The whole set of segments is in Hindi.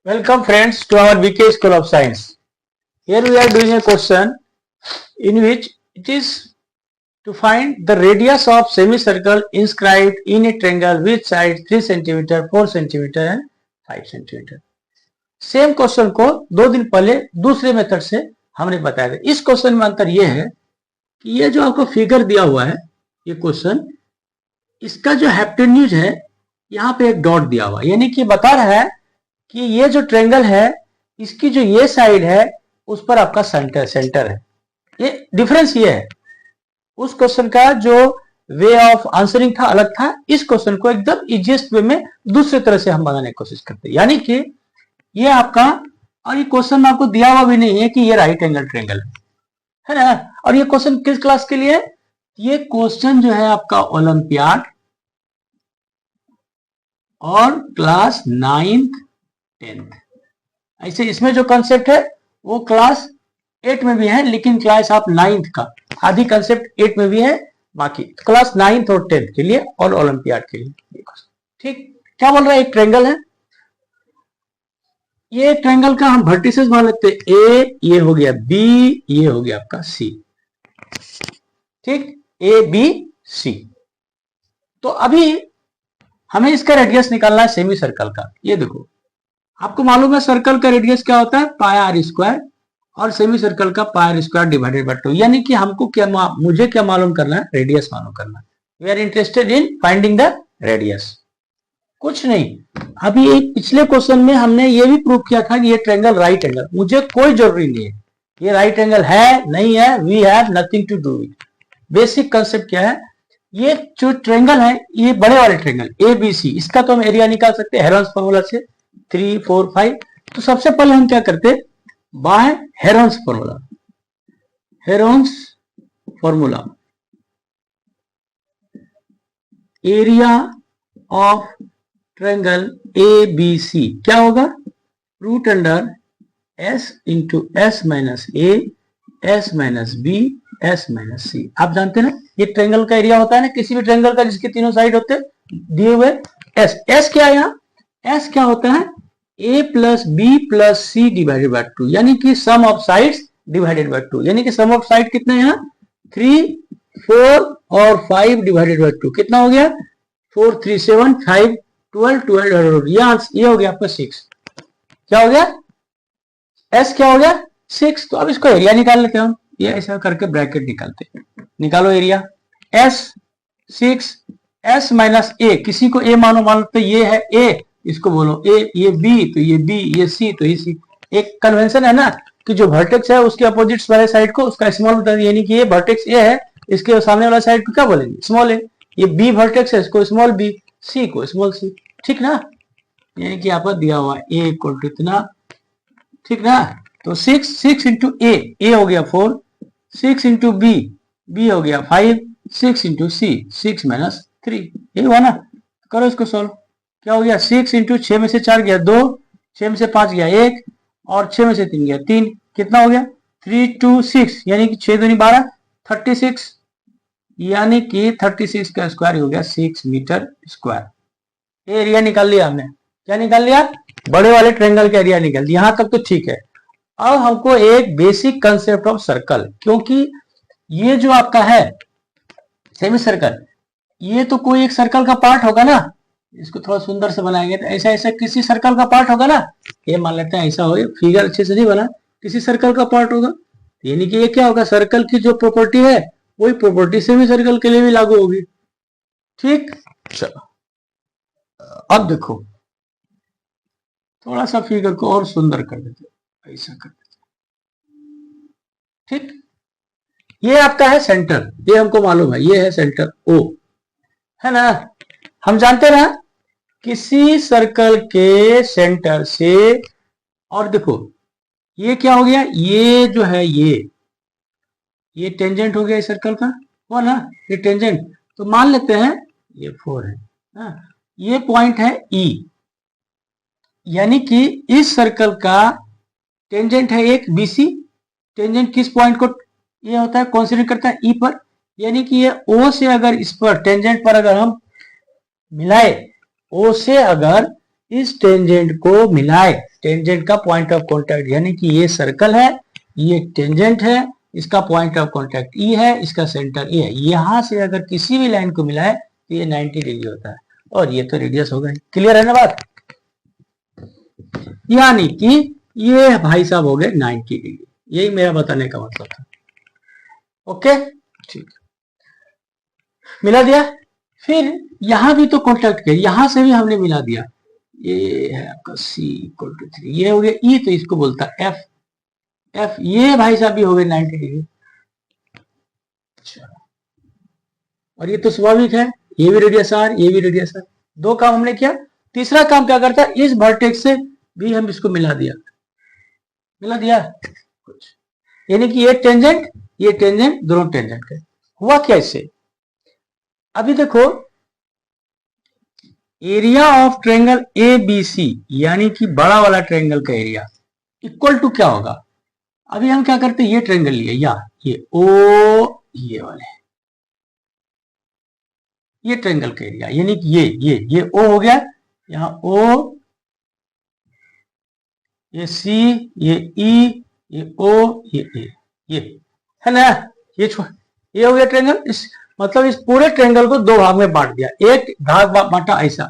Welcome friends to our VK School of Science. Here we are doing a question in which it is to find the radius of semicircle inscribed in a triangle with sides 3 cm, 4 cm and 5 cm. Same question को 2 दिन पहले दूसरे मेथड से हमने बताया था। इस क्वेश्चन में अंतर यह है कि ये जो आपको फिगर दिया हुआ है, ये क्वेश्चन, इसका जो हाइपोटेन्यूज है यहाँ पे एक डॉट दिया हुआ, यानी कि बता रहा है कि ये जो ट्रायंगल है इसकी जो ये साइड है उस पर आपका सेंटर है। ये डिफरेंस ये है, उस क्वेश्चन का जो वे ऑफ आंसरिंग था अलग था, इस क्वेश्चन को एकदम इजीएस्ट वे में दूसरे तरह से हम बनाने की कोशिश करते हैं। यानी कि ये आपका, और ये क्वेश्चन में आपको दिया हुआ भी नहीं है कि ये राइट एंगल ट्रायंगल है ना। और ये क्वेश्चन किस क्लास के लिए है? ये क्वेश्चन जो है आपका ओलंपियाड और क्लास 9th 10th, ऐसे इसमें जो कंसेप्ट है वो क्लास 8 में भी है, लेकिन क्लास आप 9th का आधी कंसेप्ट 8 में भी है, बाकी क्लास 9th और 10th के लिए और ओलंपियाड के लिए। ठीक, क्या बोल रहा है? एक ट्रायंगल है, ये ट्रायंगल का हम वर्टिसेस मान लेते हैं ए, ये हो गया बी, ये हो गया आपका सी। ठीक, ए बी सी। तो अभी हमें इसका रेडियस निकालना है सेमी सर्कल का। ये देखो, आपको मालूम है सर्कल का रेडियस क्या होता है? पाई आर स्क्वायर, और सेमी सर्कल का पाई आर स्क्वायर डिवाइडेड बाय 2। यानी कि हमको क्या, मुझे क्या मालूम करना है? रेडियस मालूम करना है। We are interested in finding the radius, कुछ नहीं। अभी एक पिछले क्वेश्चन में हमने ये भी प्रूव किया था कि ये ट्रायंगल राइट एंगल, मुझे कोई जरूरी नहीं है ये राइट एंगल है नहीं है, we have nothing to do it. Basic concept क्या है? ये जो ट्रायंगल है, ये बड़े वाले ट्रायंगल ए बी सी, इसका तो हम एरिया निकाल सकते हैं हेरोन्स फॉर्मूला से, 3 4 5। तो सबसे पहले हम क्या करते? By Heron's formula, Heron's formula, area of triangle A B C क्या होगा? Root under S into S minus A, S minus B, S minus C. आप जानते हैं ना, ये ट्रायंगल का एरिया होता है ना किसी भी ट्रायंगल का जिसके तीनों साइड होते हैं दिए हुए। एस, एस क्या है यहाँ? एस क्या होता है? A plus B plus C divided by 2, यानी कि sum of sides divided by 2। यानी कि सम ऑफ साइड कितना है यहाँ? 3 4 और 5 डिवाइडेड बाय 2 कितना हो गया? 4 3 7 5 12 12, ये हो गया आपका 6। क्या हो गया? एस क्या हो गया? 6। तो अब इसको एरिया निकाल लेते हैं हम, ये ऐसा करके ब्रैकेट निकालते हैं। निकालो एरिया, एस 6, एस माइनस ए, किसी को ए मानो, मान लो तो ये है ए, इसको बोलो ए, ये बी तो ये बी, ये सी तो ये सी। एक कन्वेंशन है ना कि जो वर्टेक्स है उसके अपोजिट्स वाले साइड को उसका स्मॉल बता दें, यानी कि ये वर्टेक्स ए है, इसके सामने वाला साइड को क्या बोलेंगे? स्मॉल ए। ये बी वर्टेक्स है, इसको स्मॉल बी, सी को स्मॉल सी। ठीक ना, यानी कि यहाँ पर दिया हुआ ए इक्वल टू इतना। ठीक ना, तो 6 इंटू ए हो गया 4, 6 इंटू बी, बी हो गया 5, 6 इंटू सी, 6 माइनस 3, ये हुआ ना। करो इसको सोल्व, क्या हो गया? 6 इंटू 6 में से 4 गया 2, 6 में से 5 गया 1, और 6 में से 3 गया 3, कितना हो गया? 3 2 6, यानी कि 6 दूनी 12, 36, यानी कि 36 का स्क्वायर हो गया 6 मीटर स्क्वायर। एरिया निकाल लिया हमने। क्या निकाल लिया? बड़े वाले ट्रायंगल का एरिया निकाल दिया। यहां तक तो ठीक है। अब हमको एक बेसिक कंसेप्ट ऑफ सर्कल, क्योंकि ये जो आपका है सेमी सर्कल, ये तो कोई एक सर्कल का पार्ट होगा ना। इसको थोड़ा सुंदर से बनाएंगे तो ऐसा ऐसा किसी सर्कल का पार्ट होगा ना। ये मान लेते हैं ऐसा हो, फिगर अच्छे से नहीं बना, किसी सर्कल का पार्ट होगा, यानी कि ये क्या होगा? सर्कल की जो प्रॉपर्टी है वही प्रॉपर्टी सेमी सर्कल के लिए भी लागू होगी। ठीक, चलो अब देखो, थोड़ा सा फिगर को और सुंदर कर देते, ऐसा कर देते। ठीक, ये आपका है सेंटर, ये हमको मालूम है, ये है सेंटर ओ, है ना। हम जानते ना किसी सर्कल के सेंटर से, और देखो ये क्या हो गया? ये जो है ये टेंजेंट हो गया इस सर्कल का, हुआ ना, ये टेंजेंट। तो मान लेते हैं ये 4 है, हाँ? ये पॉइंट है ई, यानी कि इस सर्कल का टेंजेंट है एक बीसी। टेंजेंट किस पॉइंट को ये होता है? कंसीडर करता है ई पर, यानी कि ये ओ से अगर इस पर टेंजेंट पर अगर हम मिलाए, ओ से अगर इस टेंजेंट को मिलाए टेंजेंट का पॉइंट ऑफ कांटेक्ट, यानी कि ये सर्कल है, ये टेंजेंट है, इसका पॉइंट ऑफ कांटेक्ट ई है, इसका सेंटर ए है। यहां से अगर किसी भी लाइन को मिला है तो ये 90 डिग्री होता है, और ये तो रेडियस हो गई। क्लियर है ना बात? यानी कि ये भाई साहब हो गए 90 डिग्री। यही मेरा बताने का मतलब था। ओके, ठीक, मिला दिया। फिर यहां भी तो कॉन्टेक्ट किया, यहां से भी हमने मिला दिया। ये है आपका C इक्वल टू 3, ये हो गया E, तो इसको बोलता है F। F ये भाई साहब भी हो गए 90 डिग्री। अच्छा, और ये तो स्वाभाविक है, ये भी रेडियस R, ये भी रेडियस R। दो काम हमने किया। तीसरा काम क्या करता है, इस वर्टेक्स से भी हम इसको मिला दिया कुछ, यानी कि ये टेंजेंट दोनों टेंजेंट के। हुआ क्या इससे? अभी देखो, एरिया ऑफ ट्रायंगल ABC, यानी कि बड़ा वाला ट्रायंगल का एरिया इक्वल टू क्या होगा? अभी हम क्या करते हैं, ये ट्रायंगल लिए, या ये O, ये वाले, ये ट्रायंगल का एरिया, यानी कि ये O हो गया, यहाँ O, ये C, ये E, ये O, ये A, ये है ना, ये हो गया ट्रायंगल। इस मतलब इस पूरे ट्रायंगल को दो भाग में बांट दिया। एक भाग बांटा ऐसा,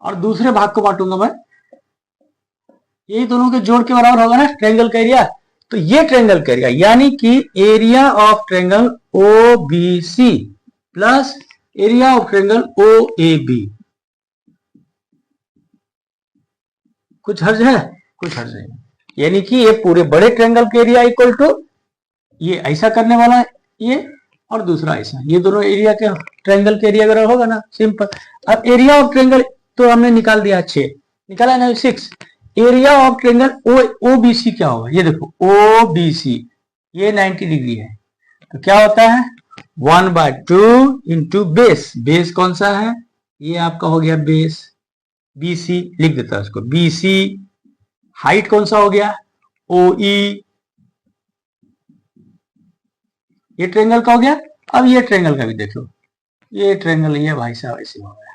और दूसरे भाग को बांटूंगा मैं, यही दोनों के जोड़ के बराबर होगा ना ट्रायंगल का एरिया। तो ये ट्रायंगल का एरिया, यानी कि area of triangle OBC plus area of triangle OAB। कुछ हर्ज है? कुछ हर्ज है। यानी कि ये पूरे बड़े ट्रायंगल के एरिया इक्वल टू ये ऐसा करने वाला है, ये, और दूसरा ऐसा, ये दोनों एरिया के ट्रायंगल के एरिया अगर होगा ना, सिंपल। अब एरिया ऑफ ट्रायंगल तो हमने निकाल दिया, 6 निकाला ना, 6। एरिया ऑफ ट्रायंगल OBC क्या होगा? ये देखो OBC ये 90 डिग्री है, तो क्या होता है 1/2 इंटू बेस। बेस कौन सा है? ये आपका हो गया बेस, BC लिख देता है उसको, BC। हाइट कौन सा हो गया? OE। ये ट्रायंगल का हो गया। अब ये ट्रायंगल का भी देख लो, ये ट्रायंगल ये भाई साहब ऐसे हो गया,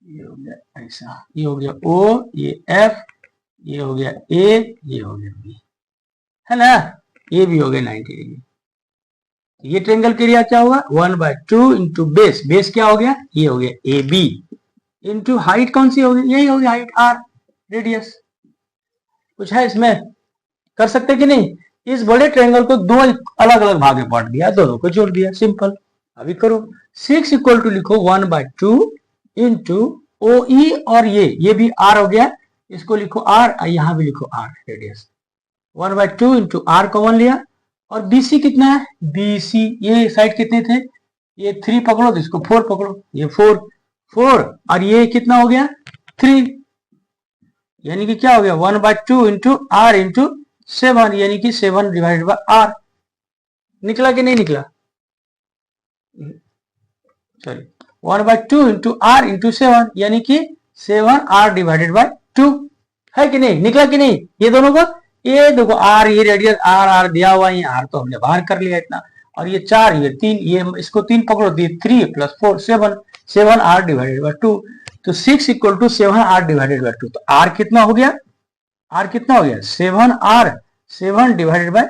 ये हो गया ऐसा, ये हो गया O, ये F, ये हो गया A, ये हो गया B, है ना, ये भी हो गया 90 डिग्री। ये ट्रायंगल के एरिया क्या होगा? 1/2 इंटू बेस। बेस क्या हो गया? ये हो गया AB इंटू हाइट कौन सी होगी? यही होगी हाइट R, रेडियस। कुछ है इसमें? कर सकते कि नहीं? इस बड़े ट्रायंगल को दो अलग अलग भाग में बांट दिया, दोनों को जोड़ दिया, सिंपल। अभी करो, 6 इक्वल टू लिखो 1/2 इंटू OE, और ये भी R हो गया, इसको लिखो R, यहां भी लिखो R, radius. 1/2 into R common लिया, और BC कितना है? BC ये साइड कितने थे? ये 3 पकड़ो, तो इसको 4 पकड़ो, ये 4, और ये कितना हो गया? 3, यानी कि क्या हो गया 1/2 इंटू R इंटू 7, यानी कि 7 डिवाइडेड बाय R। निकला कि नहीं निकला? सॉरी, 1/2 इंटू R इंटू 7, यानी कि 7R डिवाइडेड बाय 2, है कि नहीं? निकला कि नहीं? ये दोनों को, ये देखो R, ये रेडियस R दिया हुआ है, R तो हमने बाहर कर लिया इतना, और ये 4, ये 3, ये इसको 3 पकड़ो, तो ये 3 + 4 7, 7R डिवाइडेड बाय 2, तो 6 equal to 7R divided by 2। तो R कितना हो गया? R कितना हो गया? 7R, 7 divided by,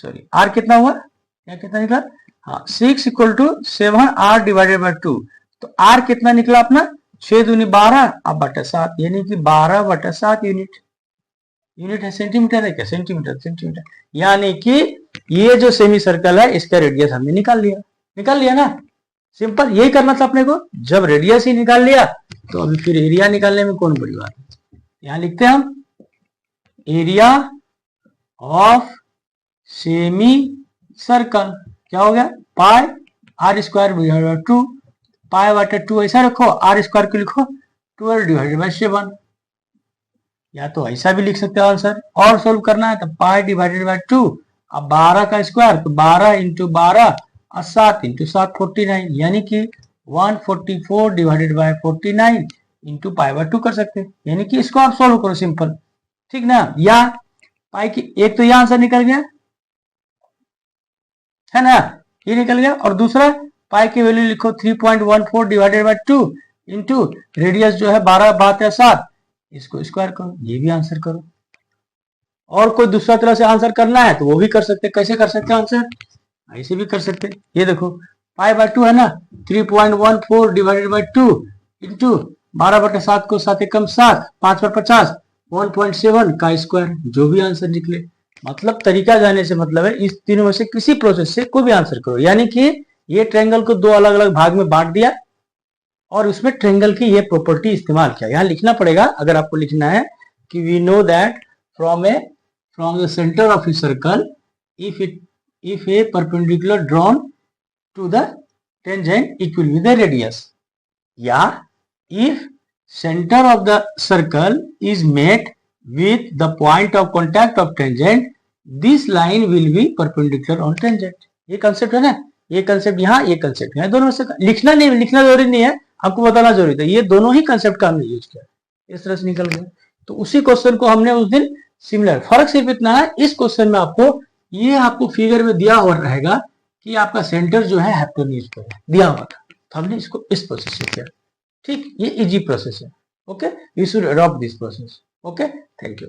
sorry R कितना हुआ? क्या कितना निकला? हाँ, 6 equal to 7R divided by 2। तो R कितना निकला अपना? 6 दूनी 12, अब बटा 7, यानी कि 12/7 यूनिट। यूनिट है सेंटीमीटर है क्या? सेंटीमीटर। यानी कि ये जो सेमी सर्कल है, इसका रेडियस हमने निकाल लिया ना, सिंपल। यही करना था अपने को। जब रेडियस ही निकाल लिया, तो अभी फिर एरिया निकालने में कौन बड़ी बात है। यहां लिखते हैं हम एरिया ऑफ सेमी सर्कल, क्या हो गया? पाई R² 2, पाई/2 ऐसा रखो, R² को लिखो 12 डिवाइडेड बाय 7, या तो ऐसा भी लिख सकते हो आंसर। और सोल्व करना है तो पाई डिवाइडेड बाय 2, अब 12 का स्क्वायर, तो 12 इंटू 12 और 7 इंटू 7 49, यानी कि 144 डिवाइडेड बाय 49 इंटू पाई/2 कर सकते हैं, यानी कि इसको आप सोल्व करो, सिंपल, ठीक ना। या पाई की एक तो यह आंसर निकल गया, है ना, ये निकल गया, और दूसरा पाई की वैल्यू लिखो 3.14 डिवाइडेड बाय 2 इंटू रेडियस जो है 12 बात है 7, इसको स्क्वायर करो, ये भी आंसर करो। और कोई दूसरा तरह से आंसर करना है तो वो भी कर सकते, कैसे कर सकते हैं आंसर, ऐसे भी कर सकते। ये देखो पाई बाय 2 है ना, 3.14 डिवाइडेड बाय 2 इंटू 12/7 को 7 एकम 7, 5 पर 50, 1.7 का स्क्वायर, जो भी आंसर निकले। मतलब तरीका जाने से मतलब है इस तीनों में से किसी प्रोसेस से कोई भी आंसर करो। यानी कि ये ट्रायंगल को दो अलग अलग भाग में बांट दिया और उसमें ट्रायंगल की ये प्रॉपर्टी इस्तेमाल किया। यहाँ लिखना पड़ेगा, अगर आपको लिखना है कि we know that from the centre of a circle if a perpendicular drawn to the tangent equal with the radius, या if center of the circle is met with the point of contact of tangent, this line will be perpendicular on tangent। ये कंसेप्ट है ना, ये कंसेप्ट यहाँ, ये कंसेप्ट यहाँ, दोनों से लिखना नहीं, लिखना जरूरी नहीं है, आपको बताना जरूरी था। ये दोनों ही कंसेप्ट का हमने यूज किया, इस तरह से निकल गया। तो उसी क्वेश्चन को हमने उस दिन सिमिलर, फर्क सिर्फ इतना है, इस क्वेश्चन में आपको फिगर में दिया हुआ रहेगा कि आपका सेंटर जो है हाइपोटेन्यूज पर है, दिया हुआ था, तो हमने इसको इस प्रोसेस से किया। ठीक, ये इजी प्रोसेस है। Okay, you should adopt this process. Okay, thank you.